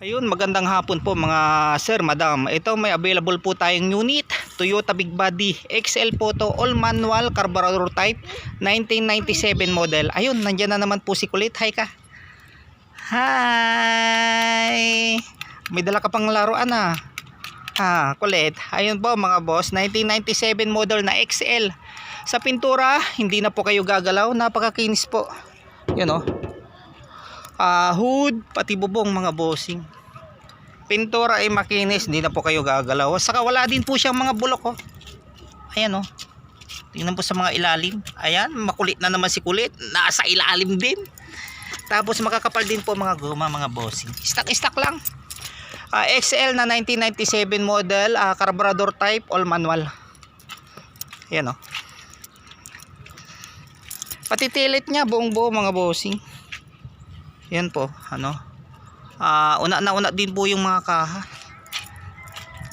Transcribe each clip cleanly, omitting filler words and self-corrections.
Ayun, magandang hapon po mga sir, madam. Ito may available po tayong unit, Toyota Big Body XL po to, all manual carburetor type, 1997 model. Ayun, nandiyan na naman po si Kulit. Hi ka. Hi. May dala ka pang laruan ah. Kulit. Ayun po mga boss, 1997 model na XL. Sa pintura, hindi na po kayo gagalaw, napakakinis po. Yun oh. Hood, pati bubong mga bossing. Pintura ay makinis, hindi na po kayo gagalaw. Saka wala din po siyang mga bulok oh. Ayan oh. Tingnan po sa mga ilalim. Ayan, makulit na naman si Kulit. Nasa ilalim din. Tapos makakapal din po mga goma mga bossing. Stock lang. XL na 1997 model, carburetor type, all manual. Ayan oh. Pati tilit niya buong buo mga bossing. Yan po, ano. Una din po yung mga kaha.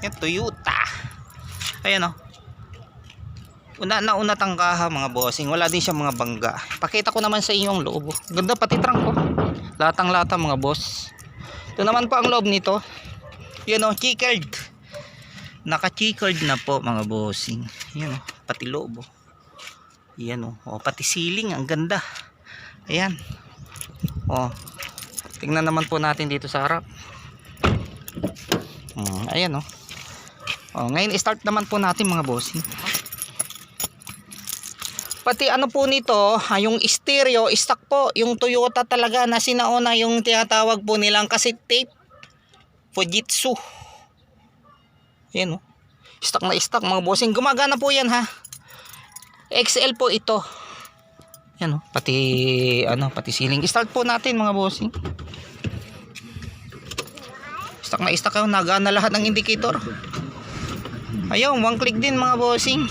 Yan, Toyota. Ayan oh. Una tang kaha mga bossing. Wala din siya mga bangga. Pakita ko naman sa inyo ang loob. Ganda pati trunk ko. Latang-lata mga boss. Ito naman po ang loob nito. Yan oh, chickled. Naka-chickled na po mga bossing. Yan oh, pati loob oh. Yan oh, pati ceiling ang ganda. Ayan. Oh. Tingnan naman po natin dito sa harap. Ayan oh. Ngayon start naman po natin mga bossing. Pati ano po nito, yung stereo, stock po, yung Toyota talaga na sinauna yung tinatawag po nilang cassette tape. Fujitsu. Ayan oh. Stock na stock mga bossing. Gumagana po yan ha. XL po ito. Yan oh, pati ceiling. Start po natin mga bossing. Stock na stock yun, nagana lahat ng indicator. Ayun, one click din mga bossing.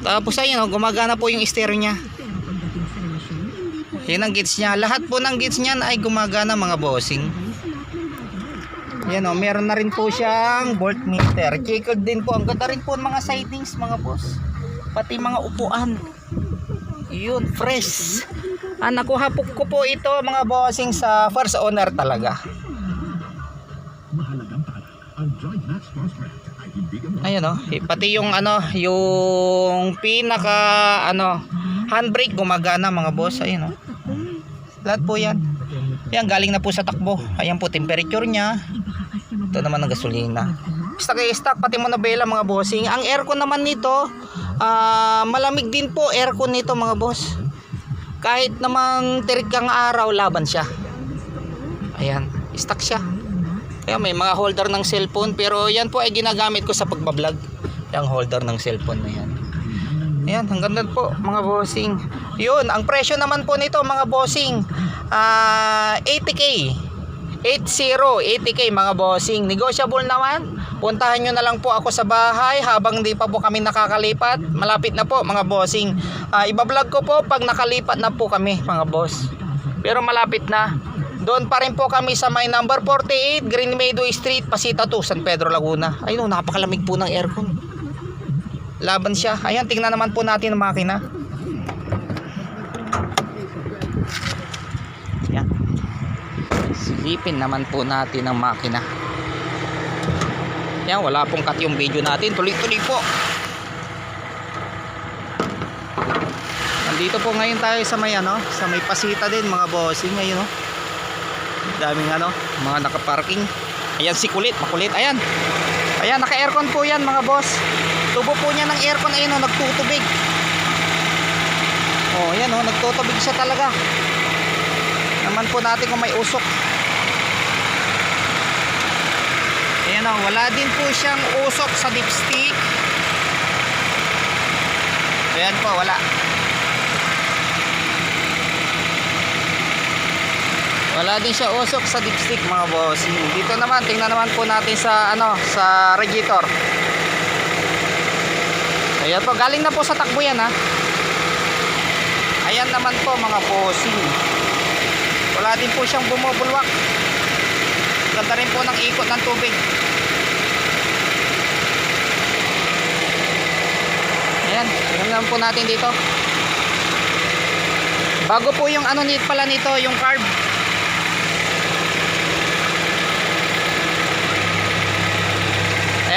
Tapos ayun oh, gumagana po yung stereo niya. Yan ang gauge niya. Lahat po ng gauge niyan ay gumagana mga bossing. Yan oh, meron na rin po siyang voltmeter. Checkered din po. Ang ganda rin po ng mga sidings mga boss. Pati mga upuan. Yun, fresh. Nakuha ko po ito mga bossing sa first owner talaga. Ayun oh, pati yung yung pinaka handbrake gumagana mga boss. Ayun oh. Lahat po yan. Yan galing na po sa takbo. Ayan po temperature niya. Ito naman ang gasolina. Stock pati manobela mga bossing. Ang aircon naman nito, malamig din po aircon nito mga boss. Kahit naman tirik kang araw, laban siya. Ayan, stock siya. Kaya may mga holder ng cellphone, pero yan po ay ginagamit ko sa pagbablog. Yung holder ng cellphone na yan. Ayan, ang ganda po mga bossing. Yun, ang presyo naman po nito mga bossing, 80k. 80k mga bossing. Negotiable naman. Puntahan nyo na lang po ako sa bahay habang di pa po kami nakakalipat. Malapit na po mga bossing. Ibablog ko po pag nakalipat na po kami mga boss. Pero malapit na. Doon pa rin po kami sa may number 48 Green Meadow Street, Pasita 2, San Pedro, Laguna. Ayun, napakalamig po ng aircon. Laban siya. Ayan, tingnan naman po natin ang makina. Ayan. Silipin naman po natin ang makina. Yan, wala pong cut yung video natin. Tuloy-tuloy po. Nandito po ngayon tayo sa may sa may Pasita din mga bossing ngayon daming mga nakaparking. Ayan si Kulit, makulit. Ayan. Ayan, naka-aircon po yan mga boss. Tubo po niya ng aircon ayun nagtutubig. Oh, yan nagtutubig siya talaga. Naman po natin kung may usok. Ayan wala din po siyang usok sa dipstick. Ayan po, wala. Wala din siya usok sa dipstick mga boss. Dito naman, tingnan naman po natin sa sa radiator. Ayan po, galing na po sa takbo yan ha. Ayan naman po mga bossing. Wala din po siyang bumubulwak. Ganda rin po ng ikot ng tubig. Ayan, tingnan po natin dito. Bago po yung nito pala nito, yung carb.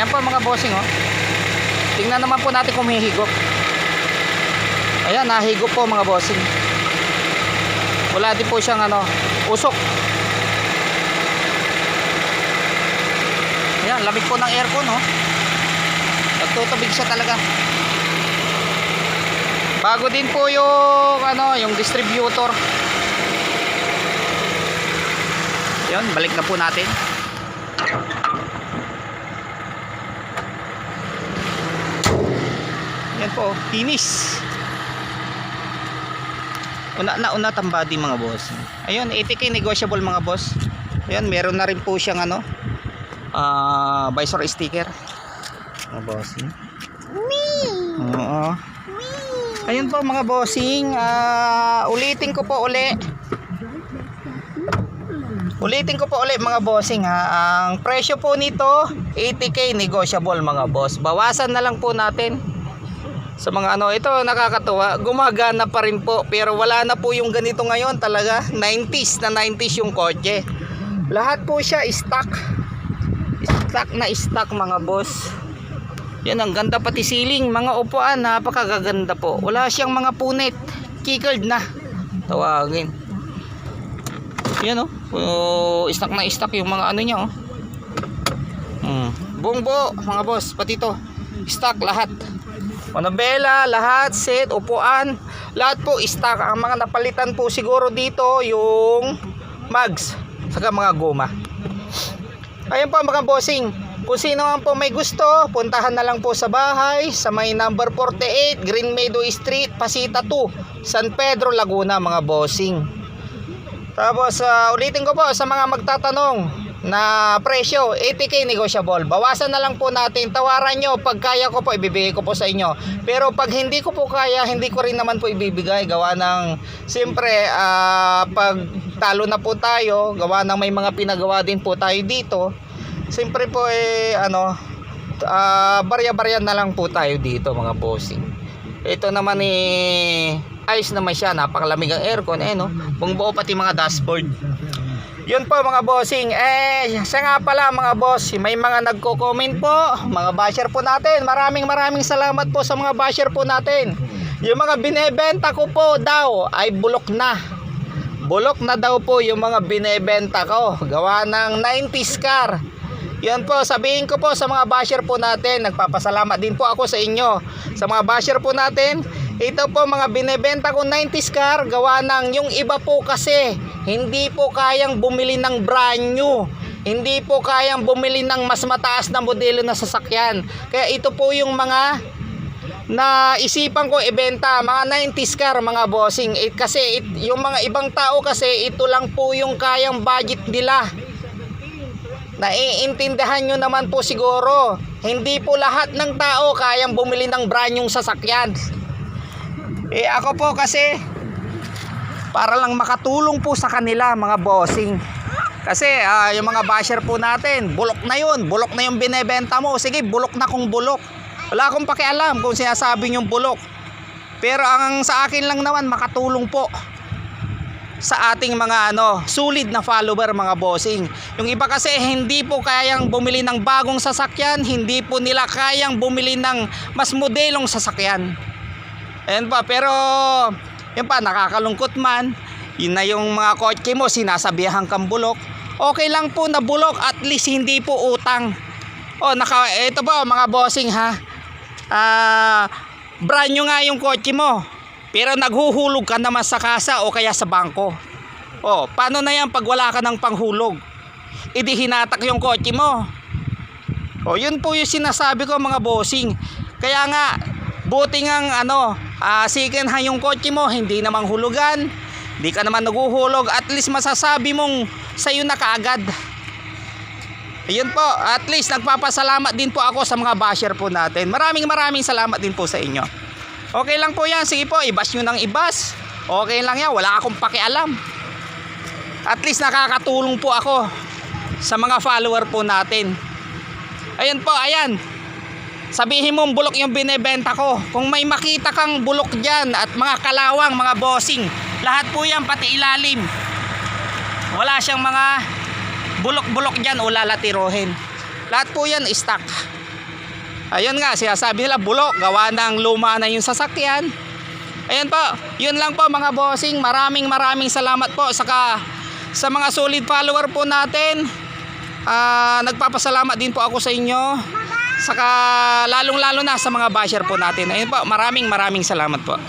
Ayan po mga bossing, oh. Tingnan naman po natin kung may higop. Ayan, nahigop po mga bossing. Wala din po siyang usok. Ayan, lamig po ng aircon, oh. Nagtutubig siya talaga. Bago din po yung distributor. Ayan, balik na po natin. Ayan po, finish. Una tambadi mga boss. Ayun, 80k negotiable mga boss. Ayun, meron na rin po siyang visor sticker. Mga bossing. Oo. Ayun po mga bossing, ulitin ko po uli mga bossing ha. Ang presyo po nito 80k negotiable mga boss. Bawasan na lang po natin. Sa mga ito nakakatuwa, gumagana pa rin po pero wala na po yung ganito ngayon talaga. 90s yung kotse. Lahat po siya stock na stock mga boss. Yan, ang ganda pati ceiling, mga upuan, napakagaganda po. Wala siyang mga punit, keycard na tawagin. Yan stock na stock yung mga niya bungbo mga boss, pati to stock lahat. Manabela, lahat, set, upuan, lahat po stock. Ang mga napalitan po siguro dito yung mags, saka mga goma. Ayun po mga bossing, kung sino man po may gusto, puntahan na lang po sa bahay sa may number 48 Green Meadow Street, Pasita 2, San Pedro, Laguna mga bossing. Tapos ulitin ko po sa mga magtatanong na presyo, 80k negotiable. Bawasan na lang po natin. Tawaran nyo, pag kaya ko po ibibigay ko po sa inyo. Pero pag hindi ko po kaya, hindi ko rin naman po ibibigay. Gawa ng siyempre pag talo na po tayo, gawa ng may mga pinagawa din po tayo dito. Siyempre po barya-barya na lang po tayo dito mga bossing. Ito naman ayos naman siya, napakalamig ang aircon buong buo pati mga dashboard. Yun po mga bossing. Siya nga pala mga boss, may mga nagko-comment po, mga basher po natin. Maraming salamat po sa mga basher po natin. Yung mga binebenta ko po daw ay bulok na. Bulok na daw po yung mga binebenta ko. Gawa ng 90s car. Yan po, sabihin ko po sa mga basher po natin, nagpapasalamat din po ako sa inyo. Sa mga basher po natin, ito po mga binebenta ko 90s car, gawa ng yung iba po kasi hindi po kayang bumili ng brand new. Hindi po kayang bumili ng mas mataas na modelo na sasakyan. Kaya ito po yung mga na isipan ko ibenta, mga 90s car mga bossing. Kasi yung mga ibang tao kasi ito lang po yung kayang budget nila. Naiintindihan nyo naman po siguro, hindi po lahat ng tao kayang bumili ng brand yung sasakyan. Ako po kasi para lang makatulong po sa kanila mga bossing. Kasi yung mga basher po natin, bulok na yung binebenta mo. Sige, bulok na kung bulok. Wala akong pakialam kung sinasabi yung bulok. Pero ang sa akin lang naman makatulong po sa ating mga sulit na follower mga bossing. Yung iba kasi hindi po kayang bumili ng bagong sasakyan, hindi po nila kayang bumili ng mas modelong sasakyan. Ayan pa, pero yun pa, nakakalungkot man. Yun na yung mga kotse mo, sinasabihan kang bulok. Okay lang po na bulok, at least hindi po utang. Ito po mga bossing ha. Brand new nga yung kotse mo, pero naghuhulog ka naman sa kasa o kaya sa bangko. Paano na yan pag wala ka ng panghulog? Idi hinatak yung kotse mo. Yun po yung sinasabi ko mga bossing. Kaya nga, buti ngang second hand yung kotse mo, hindi namang hulugan, hindi ka naman naguhulog, at least masasabi mong sa'yo na kaagad. Ayun po, at least nagpapasalamat din po ako sa mga basher po natin. Maraming salamat din po sa inyo. Okay lang po yan, sige po, ibas nyo ng ibas. Okay lang yan, wala akong pakialam. At least nakakatulong po ako sa mga follower po natin. Ayun po, ayan. Sabihin mong bulok yung binebenta ko. Kung may makita kang bulok dyan at mga kalawang, mga bossing, lahat po yan, pati ilalim. Wala siyang mga bulok-bulok dyan o lalatirohin. Lahat po yan stock. Ayun nga, sinasabi nila bulok, gawa ng luma na yung sasakyan. Ayan po, yun lang po mga bossing. Maraming salamat po sa mga solid follower po natin. Nagpapasalamat din po ako sa inyo. Saka lalong lalo na sa mga basher po natin. Ayun po, maraming salamat po.